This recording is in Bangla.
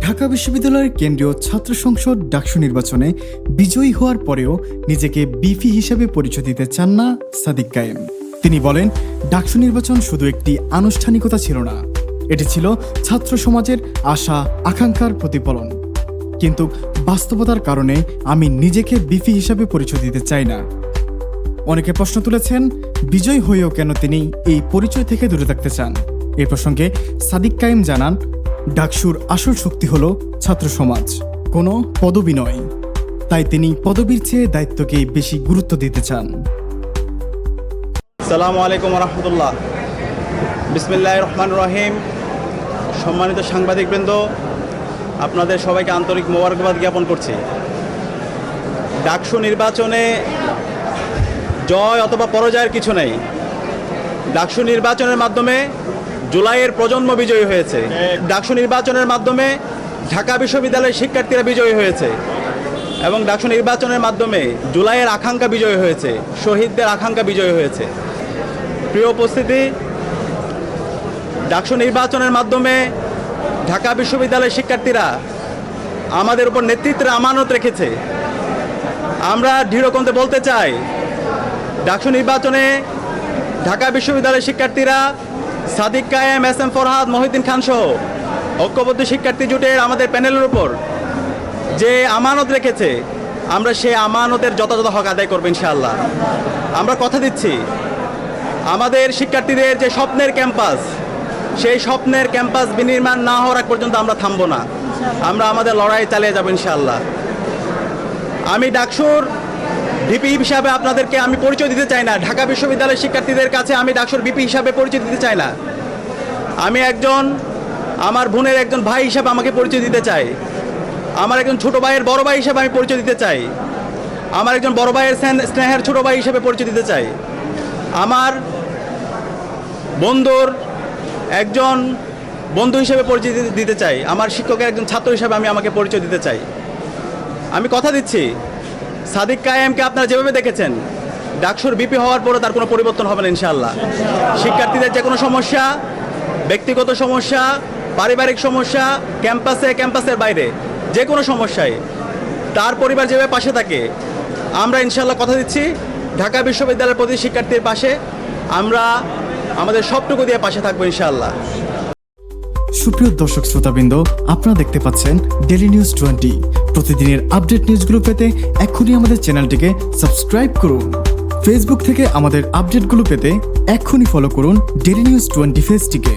ঢাকা বিশ্ববিদ্যালয়ের কেন্দ্রীয় ছাত্র সংসদ ডাকসু নির্বাচনে বিজয়ী হওয়ার পরেও নিজেকে বিপি হিসেবে পরিচয় দিতে চান না সাদিক কায়েম। তিনি বলেন, ডাকসু নির্বাচন শুধু একটি আনুষ্ঠানিকতা ছিল না, এটি ছিল ছাত্র সমাজের আশা আকাঙ্ক্ষার প্রতিফলন। কিন্তু বাস্তবতার কারণে আমি নিজেকে বিপি হিসেবে পরিচয় দিতে চাই না। অনেকে প্রশ্ন তুলেছেন, বিজয় হয়েও কেন তিনি এই পরিচয় থেকে দূরে থাকতে চান। এ প্রসঙ্গে সাদিক কায়েম জানান, ডাকসুর আসল শক্তি হলো ছাত্র সমাজ, কোনো পদবি নয়। তাই তিনি পদবীর চেয়ে দায়িত্বকেই বেশি গুরুত্ব দিতে চান। আসসালামু আলাইকুম রহমতুল্লাহ। বিসমিল্লাহির রহমানির রহিম। সম্মানিত সাংবাদিকবৃন্দ, আপনাদের সবাইকে আন্তরিক মোবারকবাদ জ্ঞাপন করছি। ডাকসু নির্বাচনে জয় অথবা পরাজয়ের কিছু নেই। ডাকসু নির্বাচনের মাধ্যমে জুলাইয়ের প্রজন্ম বিজয়ী হয়েছে। ডাকসু নির্বাচনের মাধ্যমে ঢাকা বিশ্ববিদ্যালয়ের শিক্ষার্থীরা বিজয়ী হয়েছে এবং ডাকসু নির্বাচনের মাধ্যমে জুলাইয়ের আকাঙ্ক্ষা বিজয়ী হয়েছে, শহীদদের আকাঙ্ক্ষা বিজয়ী হয়েছে। প্রিয় উপস্থিতি, ডাকসু নির্বাচনের মাধ্যমে ঢাকা বিশ্ববিদ্যালয়ের শিক্ষার্থীরা আমাদের উপর নেতৃত্বের আমানত রেখেছে। আমরা দৃঢ়কণ্ঠে বলতে চাই, ডাকসু নির্বাচনে ঢাকা বিশ্ববিদ্যালয়ের শিক্ষার্থীরা সাদিক কায়েম, এস এম ফরহাদ, মহিউদ্দিন খান সহ ঐক্যবদ্ধ শিক্ষার্থী জোটের আমাদের প্যানেলের উপর যে আমানত রেখেছে, আমরা সেই আমানতের যথাযথ হক আদায় করব ইনশাআল্লাহ। আমরা কথা দিচ্ছি, আমাদের শিক্ষার্থীদের যে স্বপ্নের ক্যাম্পাস, সেই স্বপ্নের ক্যাম্পাস বিনির্মাণ না হওয়ার আগ পর্যন্ত আমরা থামবো না। আমরা আমাদের লড়াই চালিয়ে যাব ইনশাআল্লাহ। আমি ডাকসুর ভিপি হিসাবে আপনাদেরকে আমি পরিচয় দিতে চাই না। ঢাকা বিশ্ববিদ্যালয়ের শিক্ষার্থীদের কাছে আমি ডাকসুর ভিপি হিসাবে পরিচয় দিতে চাই না। আমি আমার বোনের একজন ভাই হিসাবে আমাকে পরিচয় দিতে চাই। আমার একজন ছোট ভাইয়ের বড় ভাই হিসাবে আমি পরিচয় দিতে চাই। আমার একজন বড় ভাইয়ের স্নেহের ছোট ভাই হিসাবে পরিচয় দিতে চাই। আমার বন্ধুর একজন বন্ধু হিসেবে পরিচয় দিতে চাই। আমার শিক্ষকের একজন ছাত্র হিসাবে আমি আমাকে পরিচয় দিতে চাই। আমি কথা দিচ্ছি, সাদিক কায়েমকে আপনারা যেভাবে দেখেছেন, ডাকসুর বিপি হওয়ার পরও তার কোনো পরিবর্তন হবে না ইনশাআল্লাহ। শিক্ষার্থীদের যে কোনো সমস্যা, ব্যক্তিগত সমস্যা, পারিবারিক সমস্যা, ক্যাম্পাসের বাইরে যে কোনো সমস্যায় তার পরিবার যেভাবে পাশে থাকে, আমরা ইনশাআল্লাহ কথা দিচ্ছি ঢাকা বিশ্ববিদ্যালয়ের প্রতি শিক্ষার্থীর পাশে আমরা আমাদের সবটুকু দিয়ে পাশে থাকবো ইনশাআল্লাহ। সুপ্রিয় দর্শক শ্রোতাবৃন্দ, আপনারা দেখতে পাচ্ছেন ডেইলি নিউজ 20। প্রতিদিনের আপডেট নিউজগুলো পেতে এখনই আমাদের চ্যানেলটিকে সাবস্ক্রাইব করুন। ফেসবুক থেকে আমাদের আপডেটগুলো পেতে এখনই ফলো করুন ডেইলি নিউজ 20 পেজটিকে।